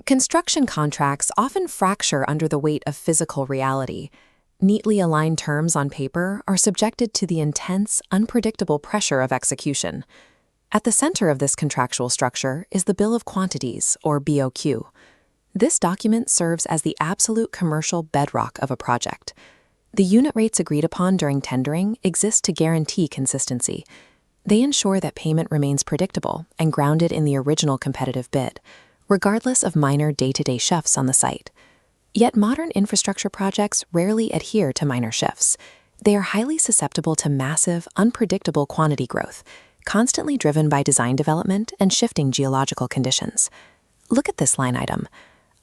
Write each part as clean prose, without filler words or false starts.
Construction contracts often fracture under the weight of physical reality. Neatly aligned terms on paper are subjected to the intense, unpredictable pressure of execution. At the center of this contractual structure is the Bill of Quantities, or BOQ. This document serves as the absolute commercial bedrock of a project. The unit rates agreed upon during tendering exist to guarantee consistency. They ensure that payment remains predictable and grounded in the original competitive bid, regardless of minor day-to-day shifts on the site. Yet modern infrastructure projects rarely adhere to minor shifts. They are highly susceptible to massive, unpredictable quantity growth, constantly driven by design development and shifting geological conditions. Look at this line item.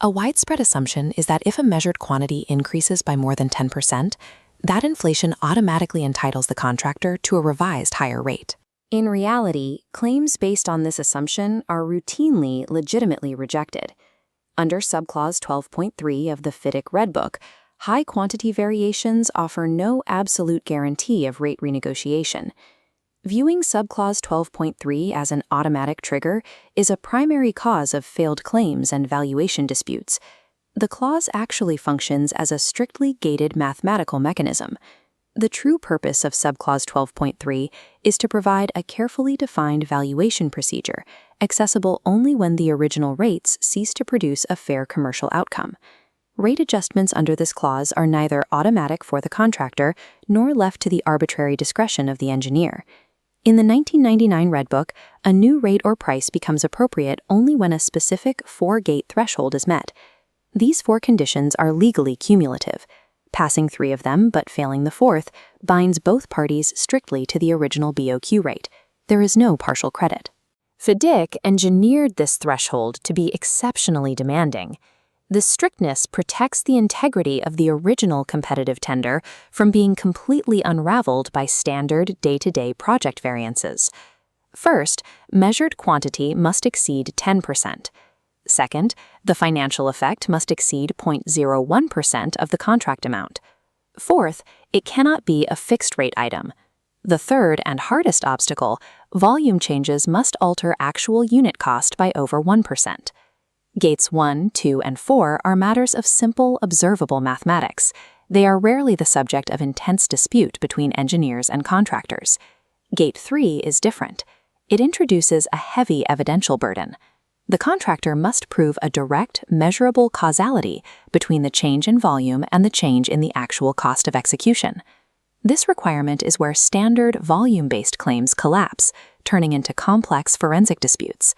A widespread assumption is that if a measured quantity increases by more than 10%, that inflation automatically entitles the contractor to a revised higher rate. In reality, claims based on this assumption are routinely legitimately rejected. Under subclause 12.3 of the FIDIC Red Book, high quantity variations offer no absolute guarantee of rate renegotiation. Viewing subclause 12.3 as an automatic trigger is a primary cause of failed claims and valuation disputes. The clause actually functions as a strictly gated mathematical mechanism. The true purpose of subclause 12.3 is to provide a carefully defined valuation procedure, accessible only when the original rates cease to produce a fair commercial outcome. Rate adjustments under this clause are neither automatic for the contractor nor left to the arbitrary discretion of the engineer. In the 1999 Red Book, a new rate or price becomes appropriate only when a specific 4-gate threshold is met. These 4 conditions are legally cumulative. Passing 3 of them, but failing the 4th, binds both parties strictly to the original BOQ rate. There is no partial credit. FIDIC engineered this threshold to be exceptionally demanding. This strictness protects the integrity of the original competitive tender from being completely unraveled by standard day-to-day project variances. First, measured quantity must exceed 10%. Second, the financial effect must exceed 0.01% of the contract amount. Fourth, it cannot be a fixed-rate item. The third and hardest obstacle, volume changes must alter actual unit cost by over 1%. Gates 1, 2, and 4 are matters of simple, observable mathematics. They are rarely the subject of intense dispute between engineers and contractors. Gate 3 is different. It introduces a heavy evidential burden. The contractor must prove a direct, measurable causality between the change in volume and the change in the actual cost of execution. This requirement is where standard volume-based claims collapse, turning into complex forensic disputes.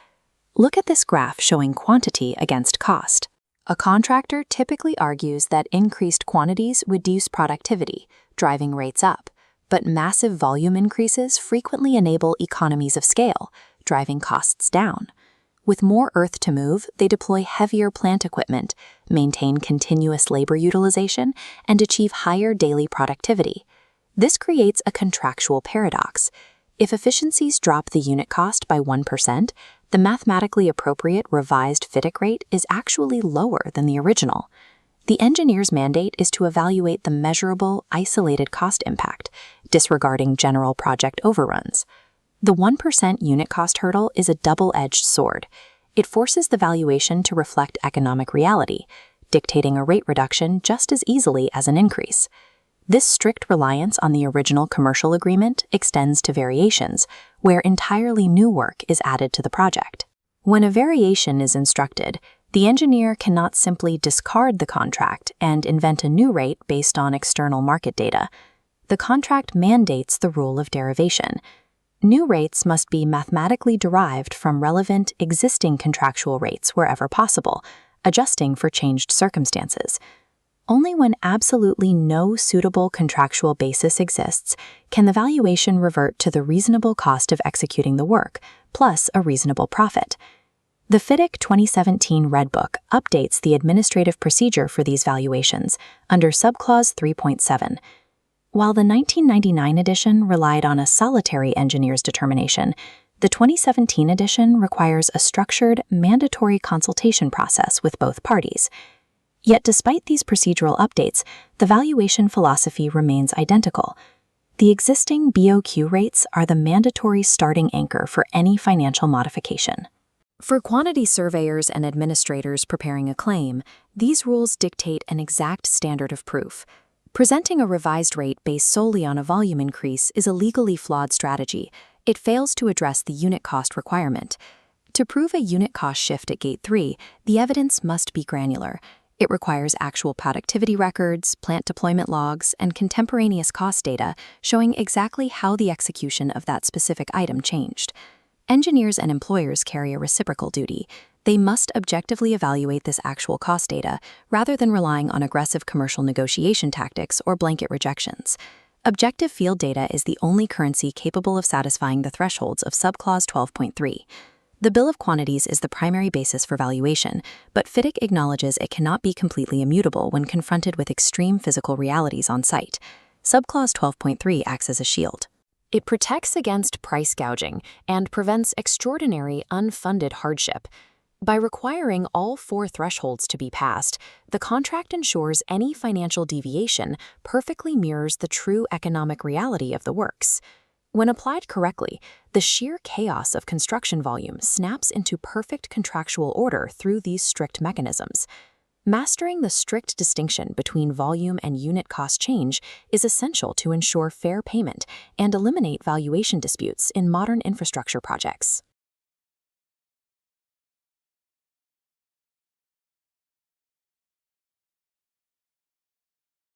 Look at this graph showing quantity against cost. A contractor typically argues that increased quantities reduce productivity, driving rates up, but massive volume increases frequently enable economies of scale, driving costs down. With more earth to move, they deploy heavier plant equipment, maintain continuous labor utilization, and achieve higher daily productivity. This creates a contractual paradox. If efficiencies drop the unit cost by 1%, the mathematically appropriate revised FIDIC rate is actually lower than the original. The engineer's mandate is to evaluate the measurable, isolated cost impact, disregarding general project overruns. The 1% unit cost hurdle is a double-edged sword. It forces the valuation to reflect economic reality, dictating a rate reduction just as easily as an increase. This strict reliance on the original commercial agreement extends to variations, where entirely new work is added to the project. When a variation is instructed, the engineer cannot simply discard the contract and invent a new rate based on external market data. The contract mandates the rule of derivation. New rates must be mathematically derived from relevant existing contractual rates wherever possible, adjusting for changed circumstances. Only when absolutely no suitable contractual basis exists can the valuation revert to the reasonable cost of executing the work, plus a reasonable profit. The FIDIC 2017 Red Book updates the administrative procedure for these valuations under subclause 3.7. While the 1999 edition relied on a solitary engineer's determination, the 2017 edition requires a structured, mandatory consultation process with both parties. Yet despite these procedural updates, the valuation philosophy remains identical. The existing BOQ rates are the mandatory starting anchor for any financial modification. For quantity surveyors and administrators preparing a claim, these rules dictate an exact standard of proof. Presenting a revised rate based solely on a volume increase is a legally flawed strategy. It fails to address the unit cost requirement. To prove a unit cost shift at Gate 3, the evidence must be granular. It requires actual productivity records, plant deployment logs, and contemporaneous cost data showing exactly how the execution of that specific item changed. Engineers and employers carry a reciprocal duty. They must objectively evaluate this actual cost data rather than relying on aggressive commercial negotiation tactics or blanket rejections. Objective field data is the only currency capable of satisfying the thresholds of Subclause 12.3. The Bill of Quantities is the primary basis for valuation, but FIDIC acknowledges it cannot be completely immutable when confronted with extreme physical realities on site. Subclause 12.3 acts as a shield. It protects against price gouging and prevents extraordinary unfunded hardship. By requiring all 4 thresholds to be passed, the contract ensures any financial deviation perfectly mirrors the true economic reality of the works. When applied correctly, the sheer chaos of construction volume snaps into perfect contractual order through these strict mechanisms. Mastering the strict distinction between volume and unit cost change is essential to ensure fair payment and eliminate valuation disputes in modern infrastructure projects.